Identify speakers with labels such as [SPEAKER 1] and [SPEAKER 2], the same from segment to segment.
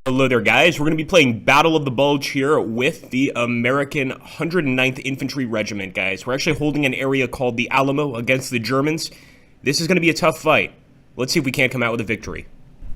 [SPEAKER 1] Hello there, guys. We're going to be playing Battle of the Bulge here with the American 109th Infantry Regiment, guys. We're actually holding an area called the Alamo against the Germans. This is going to be a tough fight. Let's see if we can't come out with a victory.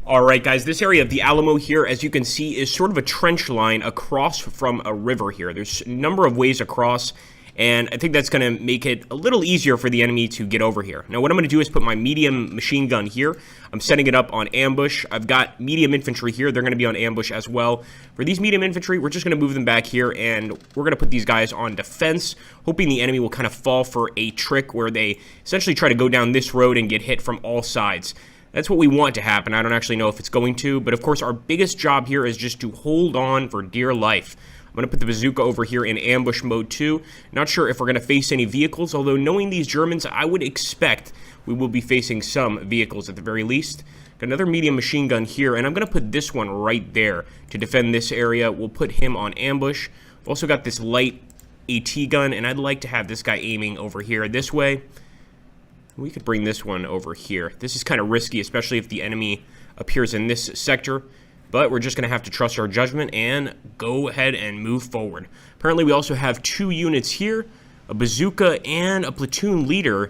[SPEAKER 1] Alright, guys, this area of the Alamo here, as you can see, is sort of a trench line across from a river here. There's a number of ways across, and I think that's going to make it a little easier for the enemy to get over here. Now, what I'm going to do is put my medium machine gun here. I'm setting it up on ambush. I've got medium infantry here. They're going to be on ambush as well. For these medium infantry, we're just going to move them back here, and we're going to put these guys on defense, hoping the enemy will kind of fall for a trick where they essentially try to go down this road and get hit from all sides. That's what we want to happen. I don't actually know if it's going to, but of course our biggest job here is just to hold on for dear life. I'm going to put the bazooka over here in ambush mode too. Not sure if we're going to face any vehicles, although knowing these Germans, I would expect we will be facing some vehicles at the very least. Got another medium machine gun here, and I'm going to put this one right there to defend this area. We'll put him on ambush. We've also got this light AT gun, and I'd like to have this guy aiming over here this way. We could bring this one over here. This is kind of risky, especially if the enemy appears in this sector. But we're just going to have to trust our judgment and go ahead and move forward. Apparently, we also have 2 units here, a bazooka and a platoon leader.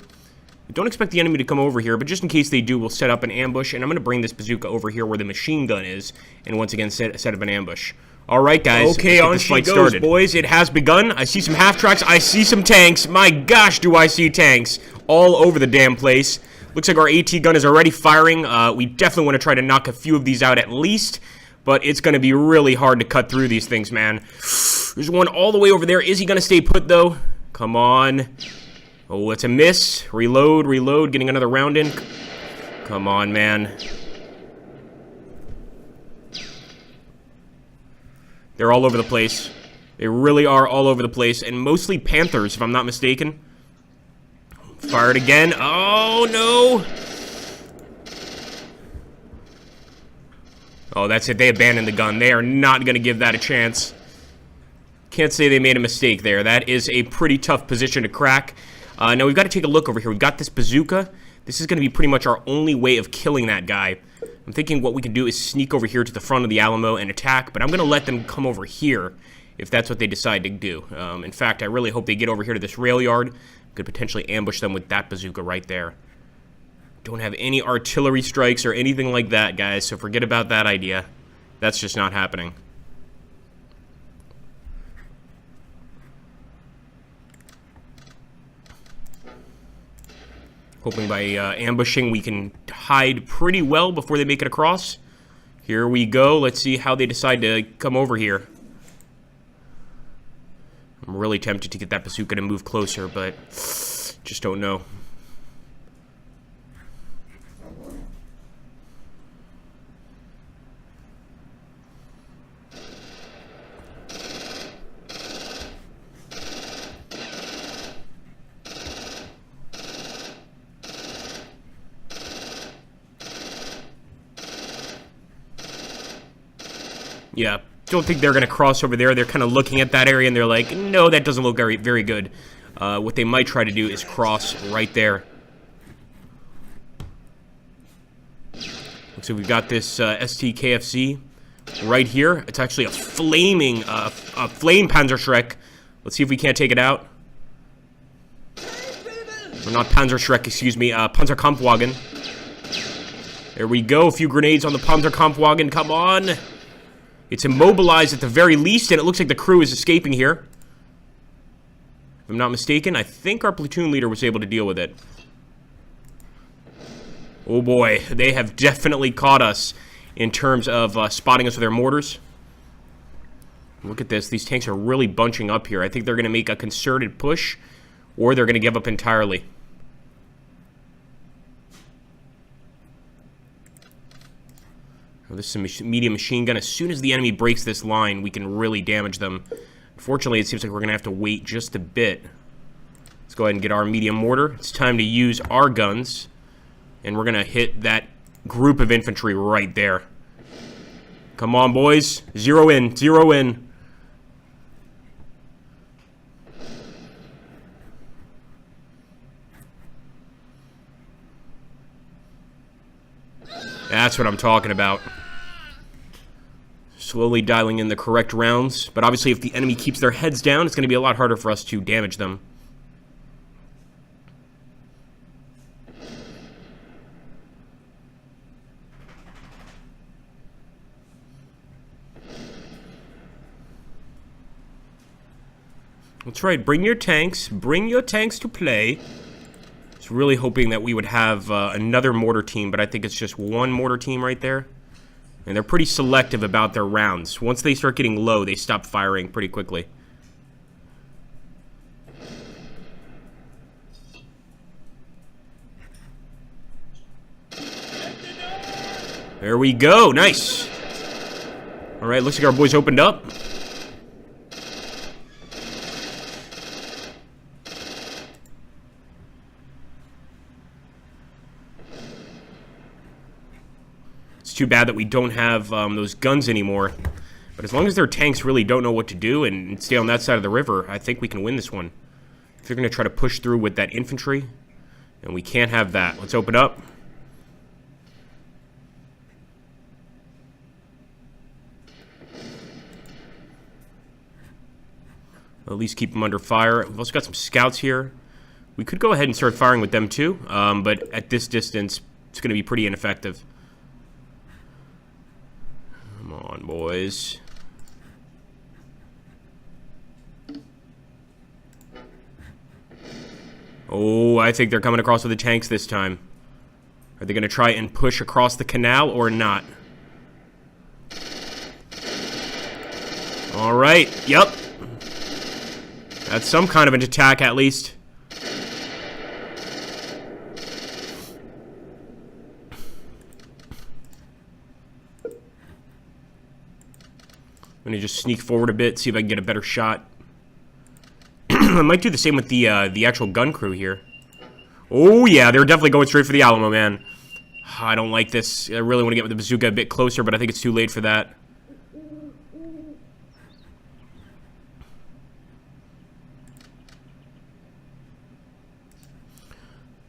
[SPEAKER 1] Don't expect the enemy to come over here, but just in case they do, we'll set up an ambush. And I'm going to bring this bazooka over here where the machine gun is, and once again, set up an ambush. All right, guys. Okay, on she goes, boys. It has begun. I see some half-tracks. I see some tanks. My gosh, do I see tanks all over the damn place. Looks like our AT gun is already firing. We definitely want to try to knock a few of these out at least, but it's going to be really hard to cut through these things, man. There's one all the way over there. Is he going to stay put, though? Come on. Oh, it's a miss. Reload, reload. Getting another round in. Come on, man. They're all over the place. They really are all over the place, and mostly Panthers, if I'm not mistaken. Fired again. Oh, no. Oh, that's it. They abandoned the gun. They are not going to give that a chance. Can't say they made a mistake there. That is a pretty tough position to crack. Now, we've got to take a look over here. We've got this bazooka. This is going to be pretty much our only way of killing that guy. I'm thinking what we can do is sneak over here to the front of the Alamo and attack, but I'm going to let them come over here if that's what they decide to do. In fact, I really hope they get over here to this rail yard. Could potentially ambush them with that bazooka right there. Don't have any artillery strikes or anything like that, guys, so forget about that idea. That's just not happening. Hoping by ambushing we can hide pretty well before they make it across. Here we go. Let's see how they decide to come over here. I'm really tempted to get that bazooka to move closer, but just don't know. Yeah, don't think they're going to cross over there. They're kind of looking at that area and they're like, no, that doesn't look very, very good. What they might try to do is cross right there. Looks like we've got this STKFC right here. It's actually a flame Panzerschreck. Let's see if we can't take it out. Or not Panzerschreck, excuse me, Panzerkampfwagen. There we go, a few grenades on the Panzerkampfwagen, come on. It's immobilized at the very least, and it looks like the crew is escaping here. If I'm not mistaken, I think our platoon leader was able to deal with it. Oh boy, they have definitely caught us in terms of spotting us with their mortars. Look at this, these tanks are really bunching up here. I think they're going to make a concerted push, or they're going to give up entirely. This is a medium machine gun. As soon as the enemy breaks this line, we can really damage them. Unfortunately, it seems like we're going to have to wait just a bit. Let's go ahead and get our medium mortar. It's time to use our guns. And we're going to hit that group of infantry right there. Come on, boys. Zero in. Zero in. That's what I'm talking about. Slowly dialing in the correct rounds. But obviously if the enemy keeps their heads down, it's going to be a lot harder for us to damage them. That's right, bring your tanks to play. I was really hoping that we would have another mortar team, but I think it's just one mortar team right there. And they're pretty selective about their rounds. Once they start getting low, they stop firing pretty quickly. There we go, nice. Alright, looks like our boys opened up. It's too bad that we don't have those guns anymore. But as long as their tanks really don't know what to do and stay on that side of the river, I think we can win this one. If they're going to try to push through with that infantry, and we can't have that. Let's open up. At least keep them under fire. We've also got some scouts here. We could go ahead and start firing with them too, but at this distance, it's going to be pretty ineffective. Come on, boys. Oh, I think they're coming across with the tanks this time. Are they going to try and push across the canal or not? All right, yep. That's some kind of an attack, at least. I'm going to just sneak forward a bit, see if I can get a better shot. I might do the same with the actual gun crew here. Oh, yeah, they're definitely going straight for the Alamo, man. I don't like this. I really want to get with the bazooka a bit closer, but I think it's too late for that.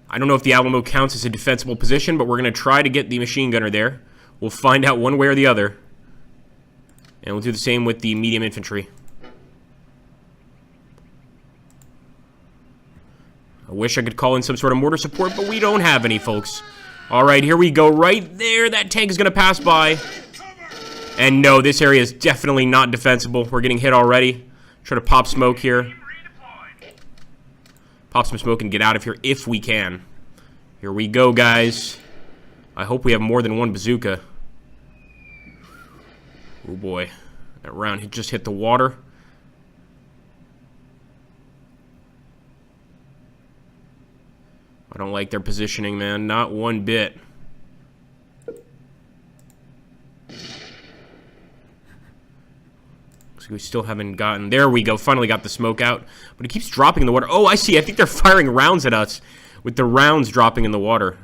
[SPEAKER 1] I don't know if the Alamo counts as a defensible position, but we're going to try to get the machine gunner there. We'll find out one way or the other. And we'll do the same with the medium infantry. I wish I could call in some sort of mortar support, but we don't have any, folks. Alright, here we go. Right there, that tank is going to pass by. And no, this area is definitely not defensible. We're getting hit already. Try to pop smoke here. Pop some smoke and get out of here if we can. Here we go, guys. I hope we have more than one bazooka. Oh boy, that round just hit the water. I don't like their positioning, man. Not one bit. So we still haven't gotten... There we go. Finally got the smoke out. But it keeps dropping in the water. Oh, I see. I think they're firing rounds at us with the rounds dropping in the water.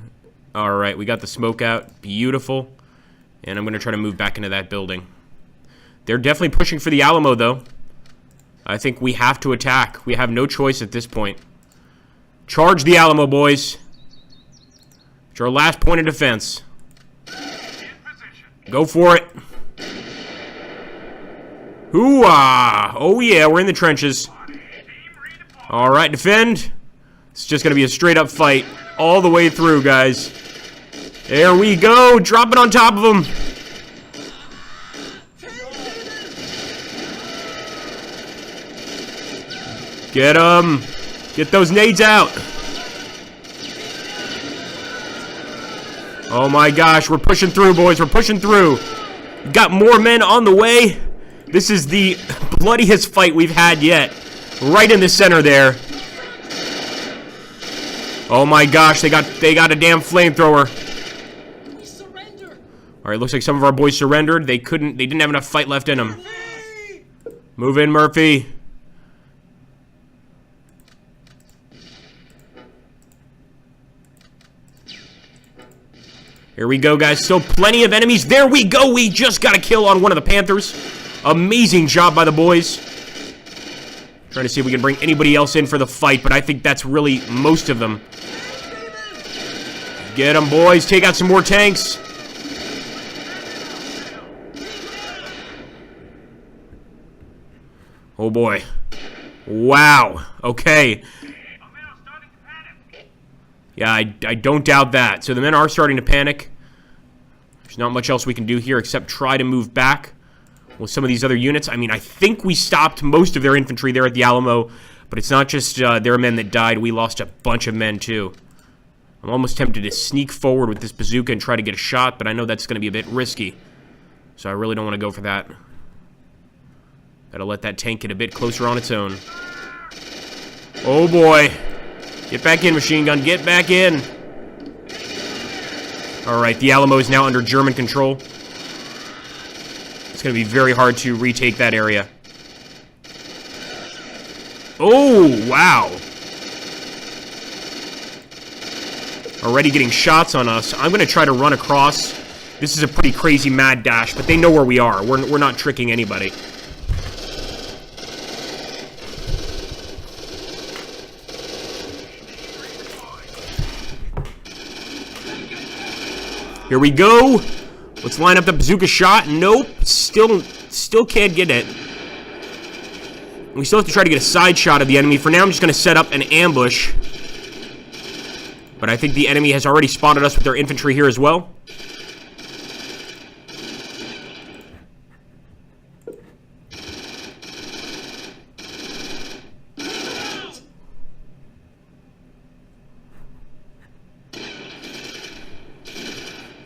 [SPEAKER 1] All right, we got the smoke out. Beautiful. And I'm going to try to move back into that building. They're definitely pushing for the Alamo, though. I think we have to attack. We have no choice at this point. Charge the Alamo, boys. It's our last point of defense. Go for it. Hoo-ah! Oh, yeah, we're in the trenches. All right, defend. It's just going to be a straight-up fight all the way through, guys. There we go. Drop it on top of them. Get them. Get those nades out. Oh my gosh, we're pushing through, boys. We're pushing through. Got more men on the way. This is the bloodiest fight we've had yet. Right in the center there. Oh my gosh, they got a damn flamethrower. All right, looks like some of our boys surrendered. They didn't have enough fight left in them. Move in, Murphy. Here we go, guys. Still plenty of enemies. There we go. We just got a kill on one of the Panthers. Amazing job by the boys. Trying to see if we can bring anybody else in for the fight, but I think that's really most of them. Get them, boys. Take out some more tanks. Oh boy. Wow. Okay. Yeah, I don't doubt that. So the men are starting to panic. There's not much else we can do here except try to move back with some of these other units. I mean, I think we stopped most of their infantry there at the Alamo, but it's not just their men that died. We lost a bunch of men, too. I'm almost tempted to sneak forward with this bazooka and try to get a shot, but I know that's going to be a bit risky. So I really don't want to go for that. Gotta let that tank get a bit closer on its own. Oh, boy. Get back in, machine gun. Get back in. Alright, the Alamo is now under German control. It's going to be very hard to retake that area. Oh, wow. Already getting shots on us. I'm going to try to run across. This is a pretty crazy mad dash, but they know where we are. We're not tricking anybody. Here we go. Let's line up the bazooka shot. Nope. Still can't get it. We still have to try to get a side shot of the enemy. For now, I'm just going to set up an ambush. But I think the enemy has already spotted us with their infantry here as well.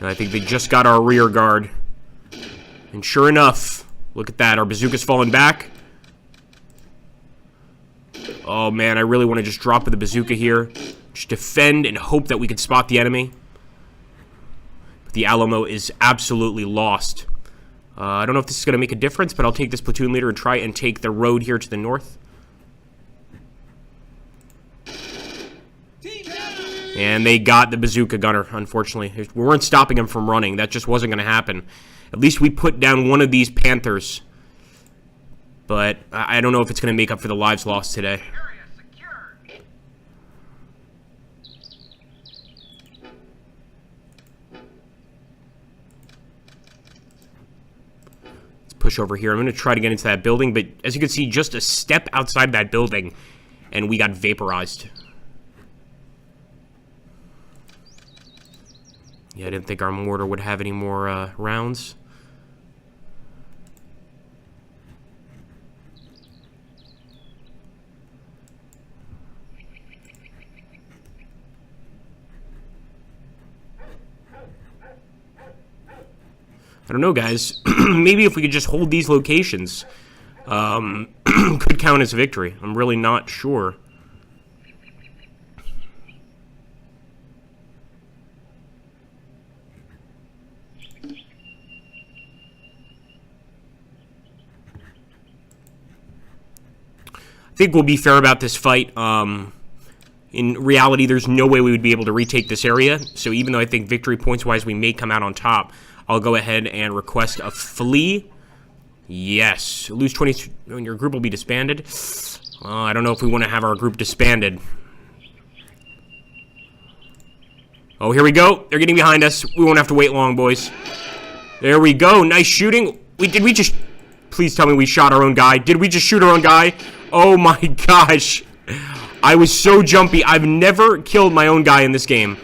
[SPEAKER 1] And I think they just got our rear guard. And sure enough, look at that. Our bazooka's fallen back. Oh, man, I really want to just drop with the bazooka here. Just defend and hope that we can spot the enemy. But the Alamo is absolutely lost. I don't know if this is going to make a difference, but I'll take this platoon leader and try and take the road here to the north. And they got the bazooka gunner, unfortunately. We weren't stopping him from running. That just wasn't going to happen. At least we put down one of these Panthers. But I don't know if it's going to make up for the lives lost today. Let's push over here. I'm going to try to get into that building, but as you can see, just a step outside that building, and we got vaporized. Yeah, I didn't think our mortar would have any more rounds. I don't know, guys. Maybe if we could just hold these locations, could count as a victory. I'm really not sure. I think we'll be fair about this fight. In reality, there's no way we would be able to retake this area. So even though I think victory points-wise we may come out on top, I'll go ahead and request a flee. Yes. Lose 20... Your group will be disbanded. I don't know if we want to have our group disbanded. Oh, here we go. They're getting behind us. We won't have to wait long, boys. There we go. Nice shooting. Did we just... Please tell me we shot our own guy. Did we just shoot our own guy? Oh my gosh. I was so jumpy. I've never killed my own guy in this game.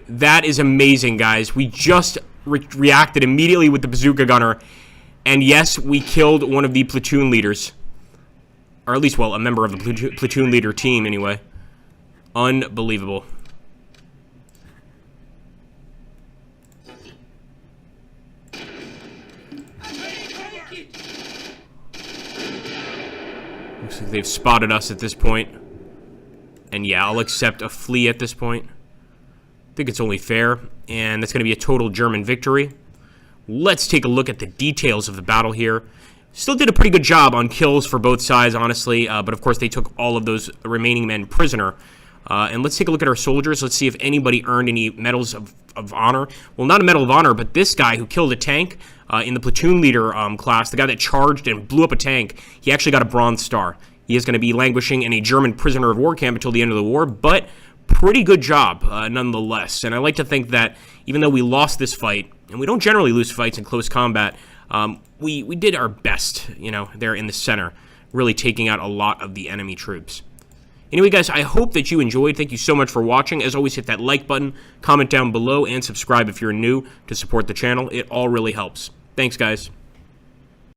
[SPEAKER 1] That is amazing, guys. We just reacted immediately with the bazooka gunner. And yes, we killed one of the platoon leaders. Or at least, well, a member of the platoon leader team, anyway. Unbelievable. Looks like they've spotted us at this point. And yeah, I'll accept a flee at this point. I think it's only fair. And that's going to be a total German victory. Let's take a look at the details of the battle here. Still did a pretty good job on kills for both sides, honestly. But of course, they took all of those remaining men prisoner. And let's take a look at our soldiers. Let's see if anybody earned any medals of honor. Well, not a medal of honor, but this guy who killed a tank in the platoon leader class, the guy that charged and blew up a tank, he actually got a Bronze Star. He is going to be languishing in a German prisoner of war camp until the end of the war, but pretty good job nonetheless. And I like to think that even though we lost this fight, and we don't generally lose fights in close combat, we did our best, you know, there in the center. really taking out a lot of the enemy troops. Anyway, guys, I hope that you enjoyed. Thank you so much for watching. As always, hit that like button, comment down below, and subscribe if you're new to support the channel. It all really helps. Thanks, guys.